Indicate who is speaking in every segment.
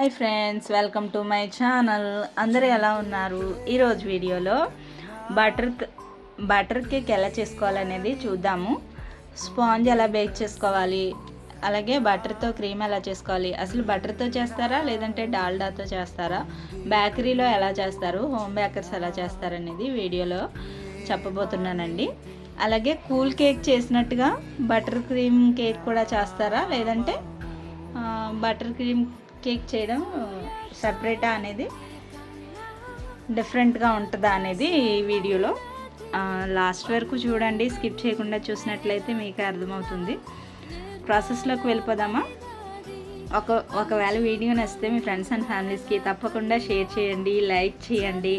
Speaker 1: Hi friends, welcome to my channel. అందరూ ఎలా ఉన్నారు? ఈరోజు వీడియోలో బటర్ కేక్ ఎలా చేసుకోవాలనేది చూద్దాము. స్పాంజ్ ఎలా బేక్ చేసుకోవాలి, అలాగే బటర్తో క్రీమ్ ఎలా చేసుకోవాలి, అసలు బటర్తో చేస్తారా లేదంటే డాల్డాతో చేస్తారా, బేకరీలో ఎలా చేస్తారు, హోమ్ బేకర్స్ ఎలా చేస్తారనేది వీడియోలో చెప్పబోతున్నానండి. అలాగే కూల్ కేక్ చేసినట్టుగా బటర్ క్రీమ్ కేక్ కూడా చేస్తారా, లేదంటే బటర్ క్రీమ్ కేక్ చేయడం సపరేటా అనేది, డిఫరెంట్గా ఉంటుందా అనేది ఈ వీడియోలో లాస్ట్ వరకు చూడండి. స్కిప్ చేయకుండా చూసినట్లయితే మీకు అర్థమవుతుంది. ప్రాసెస్లోకి వెళ్ళిపోదామా? ఒకవేళ వీడియో నచ్చితే మీ ఫ్రెండ్స్ అండ్ ఫ్యామిలీస్కి తప్పకుండా షేర్ చేయండి, లైక్ చేయండి,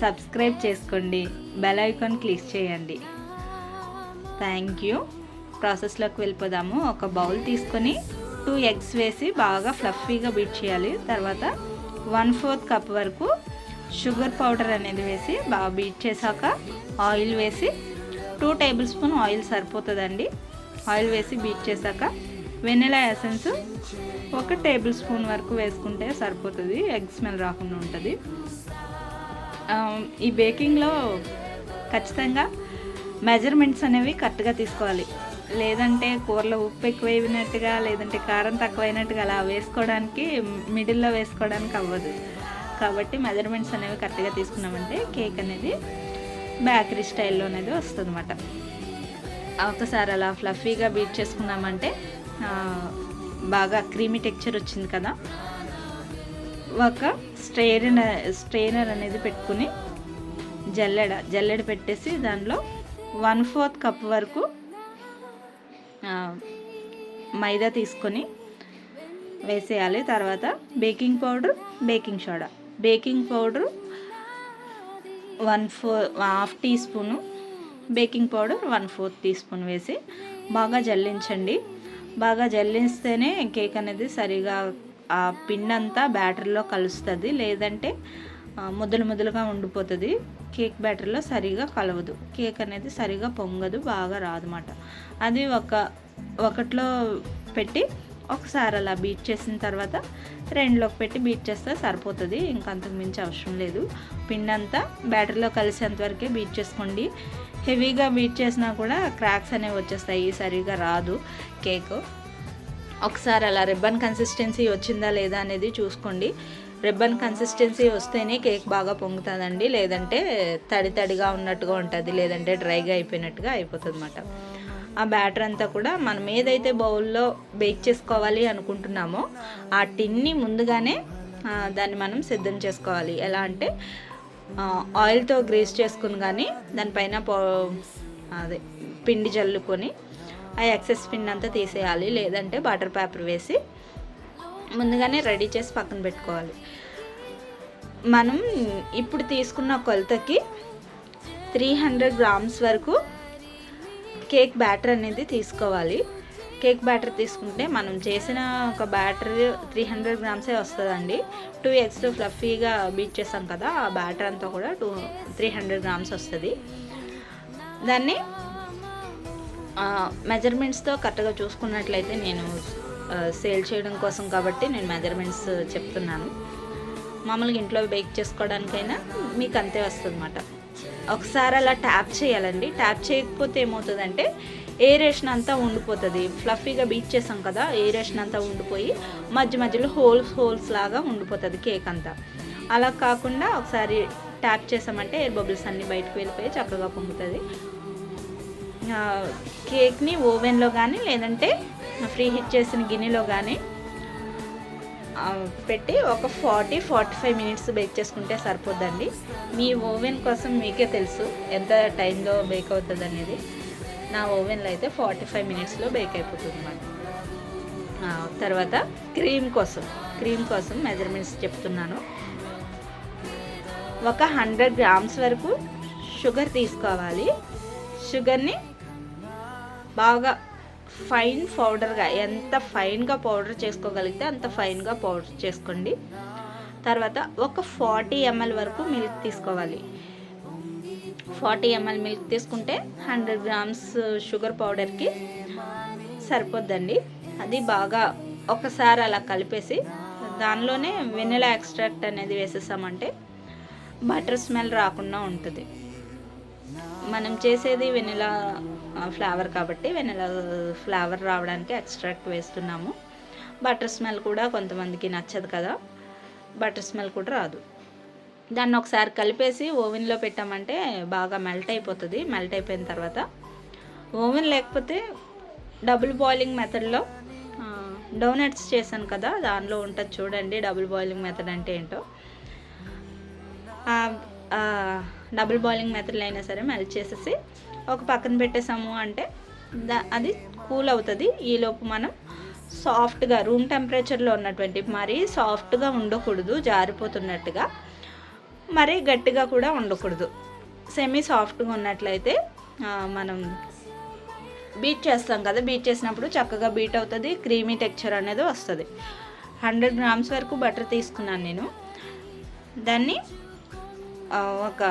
Speaker 1: సబ్స్క్రైబ్ చేసుకోండి, బెల్ ఐకాన్ క్లిక్ చేయండి. Thank you. ప్రాసెస్లోకి వెళ్ళిపోదాము. ఒక బౌల్ తీసుకొని 2 ఎగ్స్ వేసి బాగా ఫ్లఫీగా బీట్ చేయాలి. తర్వాత 1/4 కప్ వరకు షుగర్ పౌడర్ అనేది వేసి బాగా బీట్ చేశాక ఆయిల్ వేసి 2 టేబుల్ స్పూన్ ఆయిల్ సరిపోతుందండి. ఆయిల్ వేసి బీట్ చేశాక వెనిలా ఎసెన్స్ 1 టేబుల్ స్పూన్ వరకు వేసుకుంటే సరిపోతుంది, ఎగ్ స్మెల్ రాకుండా ఉంటుంది. ఈ బేకింగ్లో ఖచ్చితంగా మెజర్మెంట్స్ అనేవి కరెక్ట్గా తీసుకోవాలి. లేదంటే కూరలో ఉప్పు ఎక్కువైనట్టుగా లేదంటే కారం తక్కువైనట్టుగా అలా వేసుకోవడానికి, మిడిల్లో వేసుకోవడానికి అవ్వదు. కాబట్టి మెజర్మెంట్స్ అనేవి కరెక్ట్గా తీసుకున్నామంటే కేక్ అనేది బేకరీ స్టైల్లో అనేది వస్తుంది అన్నమాట. ఒకసారి అలా ఫ్లఫీగా బీట్ చేసుకున్నామంటే బాగా క్రీమీ టెక్చర్ వచ్చింది కదా. ఒక స్ట్రెయినర్ అనేది పెట్టుకుని జల్లెడ పెట్టేసి దానిలో 1/4 కప్ వరకు మైదా తీసుకొని వేసేయాలి. తర్వాత baking powder, baking soda. Baking powder 1/4 teaspoon, baking powder 1/4 teaspoon వేసి బాగా జల్లించండి. బాగా జల్లిస్తేనే కేక్ అనేది సరిగా ఆ పిండి అంతా బ్యాటర్లో కలుస్తుంది. లేదంటే ముద్దలుగా ఉండిపోతుంది. కేక్ బ్యాటర్లో సరిగా కలవదు, కేక్ అనేది సరిగా పొంగదు, బాగా రాదన్నమాట. అది ఒకటిలో పెట్టి ఒకసారి అలా బీట్ చేసిన తర్వాత 2లోకి పెట్టి బీట్ చేస్తే సరిపోతుంది. ఇంకంతకు మించి అవసరం లేదు. పిండి అంతా బ్యాటర్లో కలిసేంత వరకే బీట్ చేసుకోండి. హెవీగా బీట్ చేసినా కూడా క్రాక్స్ అనేవి వచ్చేస్తాయి, సరిగా రాదు కేక్. ఒకసారి అలా రిబ్బన్ కన్సిస్టెన్సీ వచ్చిందా లేదా అనేది చూసుకోండి. రిబ్బన్ కన్సిస్టెన్సీ వస్తేనే కేక్ బాగా పొంగుతుందండి. లేదంటే తడిగా ఉన్నట్టుగా ఉంటుంది, లేదంటే డ్రైగా అయిపోయినట్టుగా అయిపోతుంది అన్నమాట. ఆ బ్యాటర్ అంతా కూడా మనం ఏదైతే బౌల్లో బేక్ చేసుకోవాలి అనుకుంటున్నామో ఆ టిన్ని ముందుగానే దాన్ని మనం సిద్ధం చేసుకోవాలి. ఎలా అంటే ఆయిల్తో గ్రీస్ చేసుకుని కానీ దానిపైన అదే పిండి జల్లుకొని ఆ ఎక్సెస్ పిండి అంతా తీసేయాలి. లేదంటే బటర్ పేపర్ వేసి ముందుగానే రెడీ చేసి పక్కన పెట్టుకోవాలి. మనం ఇప్పుడు తీసుకున్న కొలతకి 300 గ్రామ్స్ వరకు కేక్ బ్యాటర్ అనేది తీసుకోవాలి. కేక్ బ్యాటర్ తీసుకుంటే మనం చేసిన ఒక బ్యాటర్ 300 గ్రామ్సే వస్తుందండి. 2 ఎగ్స్ ఫ్లఫీగా బీట్ చేసాం కదా, ఆ బ్యాటర్ అంతా కూడా 300 గ్రామ్స్ వస్తుంది. దాన్ని మెజర్మెంట్స్తో కరెక్ట్గా చూసుకున్నట్లయితే, నేను సేల్ చేయడం కోసం కాబట్టి నేను మెజర్మెంట్స్ చెప్తున్నాను. మామూలుగా ఇంట్లో బేక్ చేసుకోవడానికైనా మీకు అంతే వస్తుంది అన్నమాట. ఒకసారి అలా ట్యాప్ చేయాలండి. ట్యాప్ చేయకపోతే ఏమవుతుందంటే ఏరేషన్ అంతా ఉండిపోతుంది. ఫ్లఫీగా బీట్ చేసాం కదా, ఏరేషన్ అంతా ఉండిపోయి మధ్యలో హోల్స్ లాగా ఉండిపోతుంది కేక్ అంతా. అలా కాకుండా ఒకసారి ట్యాప్ చేసామంటే ఎయిర్ బబుల్స్ అన్నీ బయటకు వెళ్ళిపోయి చక్కగా పొంగుతుంది. కేక్ని ఓవెన్లో కానీ లేదంటే ఫ్రీ హీట్ చేసిన గిన్నెలో కానీ పెట్టి ఒక 40-45 మినిట్స్ బేక్ చేసుకుంటే సరిపోద్దండి. మీ ఓవెన్ కోసం మీకే తెలుసు ఎంత టైంలో బేక్ అవుతుంది అనేది. నా ఓవెన్లో అయితే 45 మినిట్స్లో బేక్ అయిపోతుంది అన్నమాట. తర్వాత క్రీమ్ కోసం మెజర్మెంట్స్ చెప్తున్నాను. ఒక 100 గ్రామ్స్ వరకు షుగర్ తీసుకోవాలి. షుగర్ని బాగా ఫైన్ పౌడర్గా, ఎంత ఫైన్గా పౌడర్ చేసుకోగలిగితే అంత ఫైన్గా పౌడర్ చేసుకోండి. తర్వాత ఒక 40 ml వరకు మిల్క్ తీసుకోవాలి. 40 ml మిల్క్ తీసుకుంటే 100 గ్రామ్స్ షుగర్ పౌడర్కి సరిపోద్దండి. అది బాగా ఒకసారి అలా కలిపేసి దానిలోనే వెనిలా ఎక్స్ట్రాక్ట్ అనేది వేసేసామంటే బటర్ స్మెల్ రాకుండా ఉంటుంది. మనం చేసేది వెనిలా ఫ్లేవర్ కాబట్టి వెనిలా ఫ్లేవర్ రావడానికి ఎక్స్ట్రాక్ట్ వేస్తున్నాము. బటర్ స్మెల్ కూడా కొంతమందికి నచ్చదు కదా, బటర్ స్మెల్ కూడా రాదు. దాన్ని ఒకసారి కలిపేసి ఓవెన్లో పెట్టామంటే బాగా మెల్ట్ అయిపోతుంది. మెల్ట్ అయిపోయిన తర్వాత ఓవెన్ లేకపోతే డబుల్ బాయిలింగ్ మెథడ్లో డోనట్స్ చేశాను కదా, దానిలో ఉంటుంది చూడండి డబుల్ బాయిలింగ్ మెథడ్ అంటే ఏంటో. డబుల్ బాయిలింగ్ మెథడ్లో అయినా సరే మెల్ట్ చేసేసి ఒక పక్కన పెట్టేసాము అంటే అది కూల్ అవుతుంది. ఈలోపు మనం సాఫ్ట్గా రూమ్ టెంపరేచర్లో ఉన్నటువంటి, మరీ సాఫ్ట్గా ఉండకూడదు జారిపోతున్నట్టుగా, మరీ గట్టిగా కూడా ఉండకూడదు. సెమీ సాఫ్ట్గా ఉన్నట్లయితే మనం బీట్ చేస్తాం కదా, బీట్ చేసినప్పుడు చక్కగా బీట్ అవుతుంది, క్రీమీ టెక్స్చర్ అనేది వస్తుంది. 100 గ్రామ్స్ వరకు బటర్ తీసుకున్నాను నేను. దాన్ని ఒక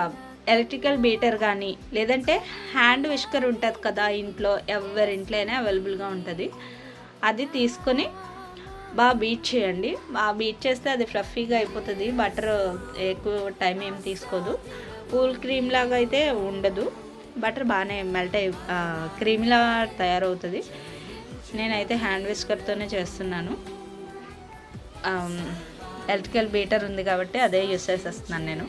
Speaker 1: ఎలక్ట్రికల్ బీటర్ కానీ లేదంటే హ్యాండ్ విస్కర్ ఉంటుంది కదా ఇంట్లో, ఎవరింట్లో అయినా అవైలబుల్గా ఉంటుంది, అది తీసుకొని బాగా బీట్ చేయండి. బాగా బీట్ చేస్తే అది ఫ్లఫీగా అయిపోతుంది. బటర్ ఎక్కువ టైం ఏం తీసుకోదు, కూల్ క్రీమ్ లాగా అయితే ఉండదు. బటర్ బాగానే మెల్ట్ అయ్యి క్రీమ్లా తయారవుతుంది. నేనైతే హ్యాండ్ విస్కర్తోనే చేస్తున్నాను. ఎలక్ట్రికల్ బీటర్ ఉంది కాబట్టి అదే యూస్ చేసేస్తున్నాను నేను.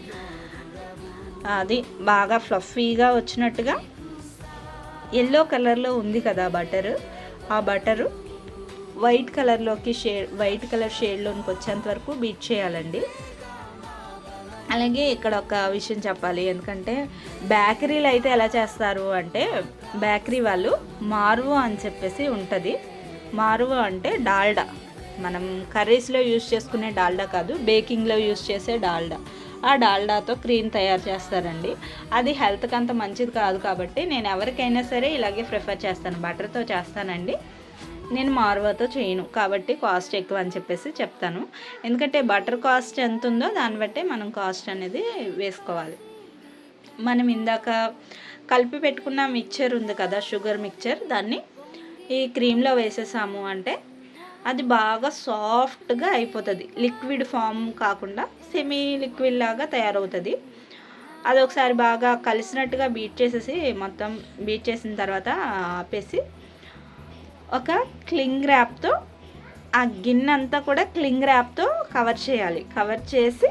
Speaker 1: అది బాగా ఫ్లఫీగా వచ్చినట్టుగా ఎల్లో కలర్లో ఉంది కదా బటర్, ఆ బటరు వైట్ కలర్ షేడ్లోకి వచ్చేంత వరకు బీట్ చేయాలండి. అలాగే ఇక్కడ ఒక విషయం చెప్పాలి, ఎందుకంటే బేకరీలు అయితే ఎలా చేస్తారు అంటే, బేకరీ వాళ్ళు మారువో అని చెప్పేసి ఉంటుంది. మారువో అంటే డాల్డా, మనం కర్రీస్లో యూజ్ చేసుకునే డాల్డా కాదు, బేకింగ్లో యూజ్ చేసే డాల్డా. ఆ డాల్డాతో క్రీమ్ తయారు చేస్తారండి. అది హెల్త్కి అంత మంచిది కాదు కాబట్టి నేను ఎవరికైనా సరే ఇలాగే ప్రిఫర్ చేస్తాను, బటర్తో చేస్తానండి. నేను మారువాతో చేయను కాబట్టి కాస్ట్ ఎక్కువ అని చెప్పేసి చెప్తాను. ఎందుకంటే బటర్ కాస్ట్ ఎంత ఉందో దాన్ని బట్టే మనం కాస్ట్ అనేది వేసుకోవాలి. మనం ఇందాక కలిపి పెట్టుకున్న మిక్చర్ ఉంది కదా, షుగర్ మిక్చర్, దాన్ని ఈ క్రీమ్లో వేసేసాము అంటే అది బాగా సాఫ్ట్గా అయిపోతుంది. లిక్విడ్ ఫామ్ కాకుండా సెమీ లిక్విడ్ లాగా తయారవుతుంది. అది ఒకసారి బాగా కలిసినట్టుగా బీట్ చేసేసి, మొత్తం బీట్ చేసిన తర్వాత ఆపేసి ఒక క్లింగ్ ర్యాప్తో ఆ గిన్నె అంతా కూడా క్లింగ్ ర్యాప్తో కవర్ చేయాలి. కవర్ చేసి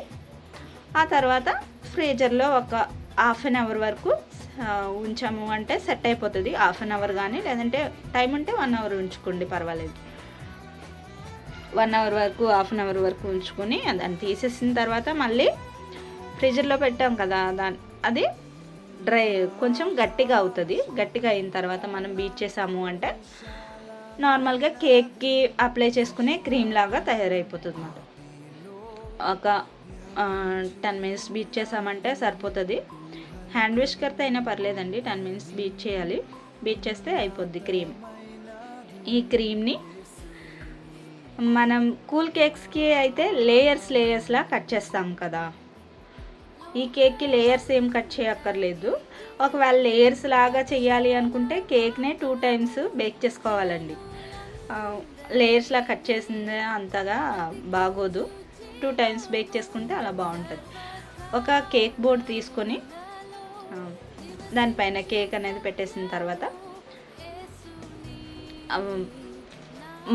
Speaker 1: ఆ తర్వాత ఫ్రీజర్లో ఒక హాఫ్ అన్ అవర్ వరకు ఉంచాము అంటే సెట్ అయిపోతుంది. హాఫ్ అన్ అవర్ కానీ, లేదంటే టైం ఉంటే 1 అవర్ ఉంచుకోండి, పర్వాలేదు. 1 అవర్ వరకు, హాఫ్ అన్ అవర్ వరకు ఉంచుకొని దాన్ని తీసేసిన తర్వాత మళ్ళీ ఫ్రీజర్లో పెట్టాం కదా, అది డ్రై కొంచెం గట్టిగా అవుతుంది. గట్టిగా అయిన తర్వాత మనం బీట్ చేసాము అంటే నార్మల్గా కేక్కి అప్లై చేసుకునే క్రీమ్ లాగా తయారైపోతుంది అన్నమాట. ఒక 10 మినిట్స్ బీట్ చేసామంటే సరిపోతుంది. హ్యాండ్ విస్కర్తో అయినా పర్లేదండి, 10 మినిట్స్ బీట్ చేయాలి. బీట్ చేస్తే అయిపోద్ది క్రీమ్. ఈ క్రీమ్ని మనం కూల్ కేక్స్కి అయితే లేయర్స్లా కట్ చేస్తాం కదా, ఈ కేక్కి లేయర్స్ ఏం కట్ చేయక్కర్లేదు. ఒకవేళ లేయర్స్ లాగా చేయాలి అనుకుంటే కేక్నే 2 టైమ్స్ బేక్ చేసుకోవాలండి. లేయర్స్లా కట్ చేసిందే అంతగా బాగోదు, 2 టైమ్స్ బేక్ చేసుకుంటే అలా బాగుంటుంది. ఒక కేక్ బోర్డ్ తీసుకొని దానిపైన కేక్ అనేది పెట్టేసిన తర్వాత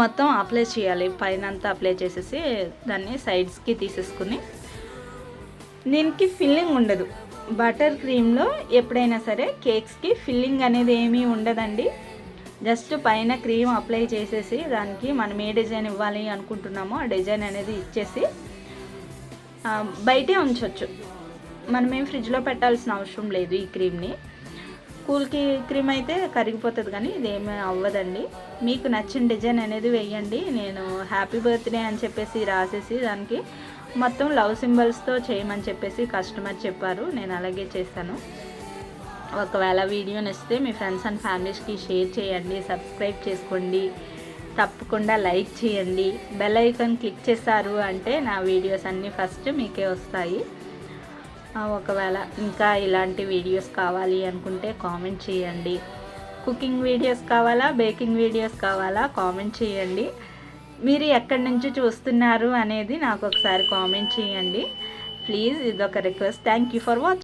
Speaker 1: మొత్తం అప్లై చేయాలి. పైన అంతా అప్లై చేసేసి దాన్ని సైడ్స్కి తీసేసుకుని, దీనికి ఫిల్లింగ్ ఉండదు. బటర్ క్రీమ్లో ఎప్పుడైనా సరే కేక్స్కి ఫిల్లింగ్ అనేది ఏమీ ఉండదండి. జస్ట్ పైన క్రీమ్ అప్లై చేసేసి దానికి మనం ఏ డిజైన్ ఇవ్వాలి అనుకుంటున్నామో ఆ డిజైన్ అనేది ఇచ్చేసి బయటే ఉంచవచ్చు. మనమేం ఫ్రిడ్జ్లో పెట్టాల్సిన అవసరం లేదు. ఈ క్రీమ్ని కూల్కి క్రీమ్ అయితే కరిగిపోతుంది, కానీ ఇదేమీ అవ్వదండి. మీకు నచ్చిన డిజైన్ అనేది వేయండి. నేను హ్యాపీ బర్త్డే అని చెప్పేసి రాసేసి దానికి మొత్తం లవ్ సింబల్స్తో చేయమని చెప్పేసి కస్టమర్ చెప్పారు, నేను అలాగే చేశాను. ఒకవేళ వీడియో నచ్చితే మీ ఫ్రెండ్స్ అండ్ ఫ్యామిలీస్కి షేర్ చేయండి, సబ్స్క్రైబ్ చేసుకోండి, తప్పకుండా లైక్ చేయండి. బెల్ ఐకాన్ క్లిక్ చేశారు అంటే నా వీడియోస్ అన్నీ ఫస్ట్ మీకే వస్తాయి. ఒకవేళ ఇంకా ఇలాంటి వీడియోస్ కావాలి అనుకుంటే కామెంట్ చేయండి. కుకింగ్ వీడియోస్ కావాలా, బేకింగ్ వీడియోస్ కావాలా, కామెంట్ చేయండి. మీరు ఎక్కడి నుంచి చూస్తున్నారు అనేది నాకు ఒకసారి కామెంట్ చేయండి ప్లీజ్. ఇదొక request. Thank you for watching.